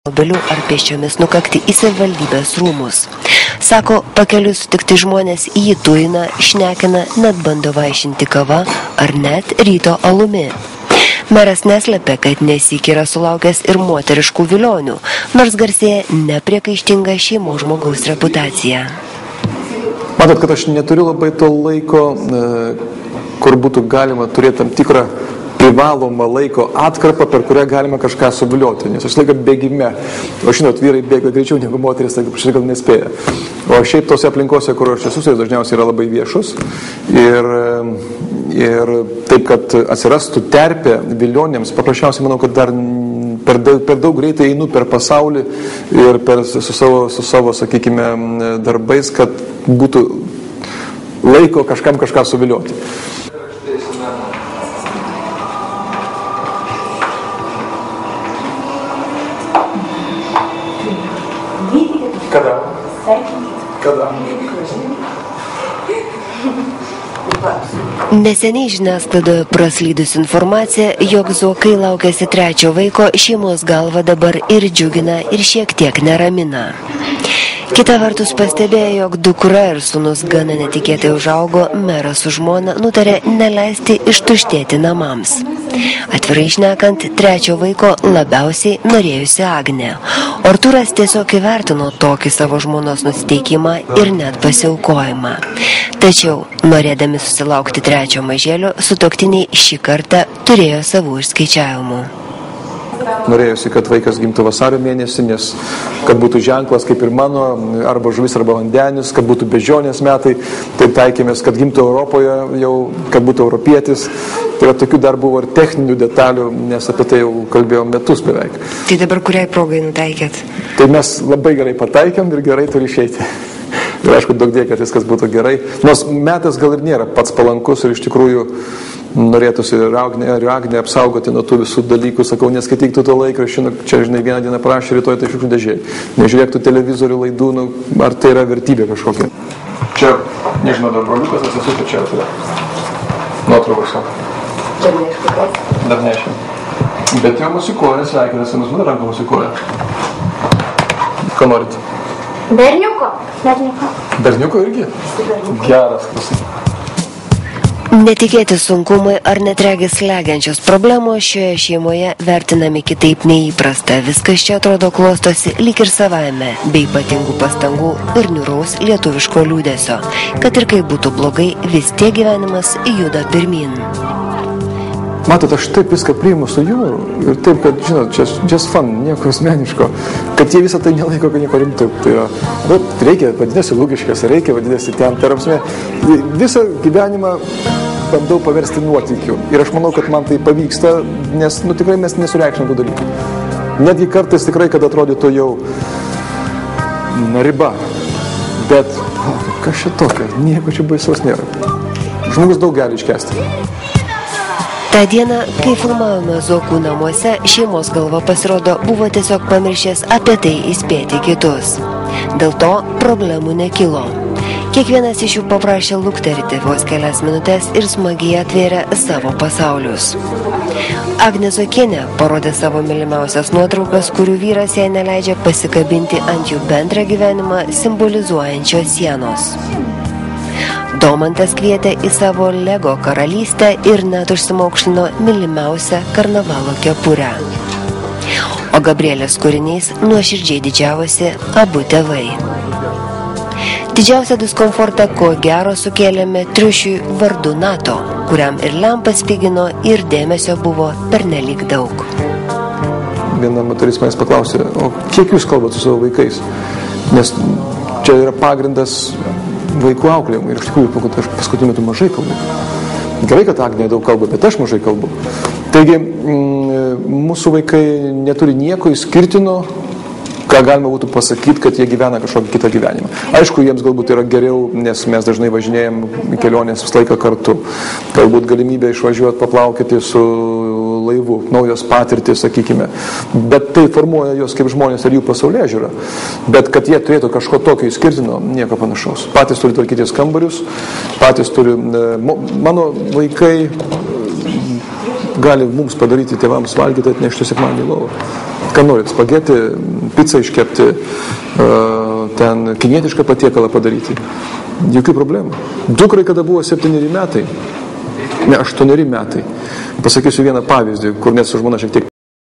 automobiliu ar pėsčiomis nukakti į savivaldybės rūmus. Sako, pakeliui sutikti žmonės jį tuina, šnekina, net bando vaišinti kava ar net ryto alumi. Meras neslėpia, kad nesyk yra sulaukęs ir moteriškų vilionių, nors garsėja nepriekaištinga šeimos žmogaus reputacija. Matot, kad aš neturiu labai to laiko, kur būtų galima turėti tam tikrą privalomą laiko atkarpą, per kurią galima kažką suvilioti, nes aš laiką bėgime. O žinot, vyrai bėga greičiau negu moteris, tai kažkaip gal nespėja. O šiaip tose aplinkose, kur aš esu, tai dažniausiai yra labai viešus. Ir taip, kad atsirastų terpė vilionėms, paprasčiausiai manau, kad dar per daug greitai einu per pasaulį ir su savo, sakykime, darbais, kad būtų laiko kažkam kažką suvilioti. Kada? Neseniai žiniasklaidoje praslydus informacija, jog Zuokai laukiasi trečio vaiko, šeimos galva dabar ir džiugina, ir šiek tiek neramina. Kita vertus pastebėjo, jog dukra ir sūnus gana netikėtai užaugo, meras su žmona nutarė neleisti ištuštėti namams. Atvirai šnekant, trečio vaiko labiausiai norėjusi Agnė. Artūras tiesiog įvertino tokį savo žmonos nusiteikimą ir net pasiaukojimą. Tačiau, norėdami susilaukti trečio mažėlio, sutuoktiniai šį kartą turėjo savų išskaičiavimų. Norėjusi, kad vaikas gimtų vasario mėnesį, nes kad būtų ženklas kaip ir mano, arba žuvis, arba vandenis, kad būtų bežionės metai, taip taikėmės, kad gimtų Europoje, jau, kad būtų europietis. Tai yra tokių dar buvo ir techninių detalių, nes apie tai jau kalbėjom metus beveik. Tai dabar kuriai progai nutaikėt? Tai mes labai gerai pataikėm ir gerai turi išeiti. Ir aišku, daug dėk, kad viskas būtų gerai. Nors metas gal ir nėra pats palankus ir iš tikrųjų norėtųsi ir Agnę apsaugoti nuo tų visų dalykų. Sakau, neskaityk tu to laikraščių, čia, žinai, vieną dieną prašė, rytoj tai šiukšlių dėžėj. Nežiūrėk tų televizorių laidų, ar tai yra vertybė kažkokia. Čia, nežinau, dar broliukas, aš esu, čia yra nuotraukos. Dar neaišku. Bet jau musikuoja, sveikinasi, mus ranką musikuoja. Ką norit? Berniuko. Berniuko irgi? Geras, klausai. Netikėti sunkumai ar netregis slegiančios problemos šioje šeimoje vertinami kitaip neįprasta. Viskas čia atrodo klostosi lyg ir savaime, bei ypatingų pastangų ir niūraus lietuviško liūdesio. Kad ir kaip būtų blogai, vis tiek gyvenimas juda pirmyn. Matot, aš taip viską priimu su jumoru ir taip, kad, žinot, just fun, nieko asmeniško, kad jie visą tai nelaiko, kad nieko rimtai. Tai yra, reikia, vadinasi, Lukiškės, reikia, vadinasi, ten, tai yra, visą gyvenimą bandau paversti nuotykiu. Ir aš manau, kad man tai pavyksta, nes, tikrai mes nesureikšinam tų dalykų. Netgi kartais tikrai, kad atrodytų jau riba. Bet, kas čia tokia, nieko čia baisaus nėra. Žmogus daug gali iškesti. Ta diena, kai filmavome Zuokų namuose, šeimos galva pasirodo buvo tiesiog pamiršęs apie tai įspėti kitus. Dėl to problemų nekilo. Kiekvienas iš jų paprašė lukterti vos kelias minutės ir smagiai atvėrė savo pasaulius. Agnė Zuokienė parodė savo mylimiausias nuotraukas, kurių vyras jai neleidžia pasikabinti ant jų bendrą gyvenimą simbolizuojančios sienos. Domantas kvietė į savo Lego karalystę ir net užsimaukšlino mylimiausią karnavalo kepurę. O Gabrielės kūriniais nuoširdžiai didžiavosi abu tėvai. Didžiausią diskomfortą ko gero sukėlėme triušiui vardu Nato, kuriam ir lempas pigino ir dėmesio buvo pernelyg daug. Viena moteris manęs paklausė, o kiek jūs kalbate su savo vaikais? Nes čia yra pagrindas vaikų auklėjimui. Ir iš tikrųjų, aš paskutiniu metu mažai kalbu. Gerai, kad Agnė daug kalba, bet aš mažai kalbu. Taigi, mūsų vaikai neturi nieko išskirtino, ką galima būtų pasakyti, kad jie gyvena kažkokį kitą gyvenimą. Aišku, jiems galbūt yra geriau, nes mes dažnai važinėjom į kelionės visą laiką kartu. Galbūt galimybė išvažiuoti, paplaukėti su laivu, naujos patirtys, sakykime. Bet tai formuoja juos kaip žmonės ir jų pasaulėžiūrą. Bet kad jie turėtų kažko tokio išskirtino, nieko panašaus. Patys turi tvarkytis kambarius, patys turi... Mano vaikai gali mums padaryti tėvams valgyti, atnešti sekmadienį į lovą. Ką norit, spagetį, pizzą iškepti, ten kinietišką patiekalą padaryti. Jokių problemų. Dukrai, kada buvo 7 metai, ne 8 metai, pasakysiu vieną pavyzdį, kur net su žmona šiek tiek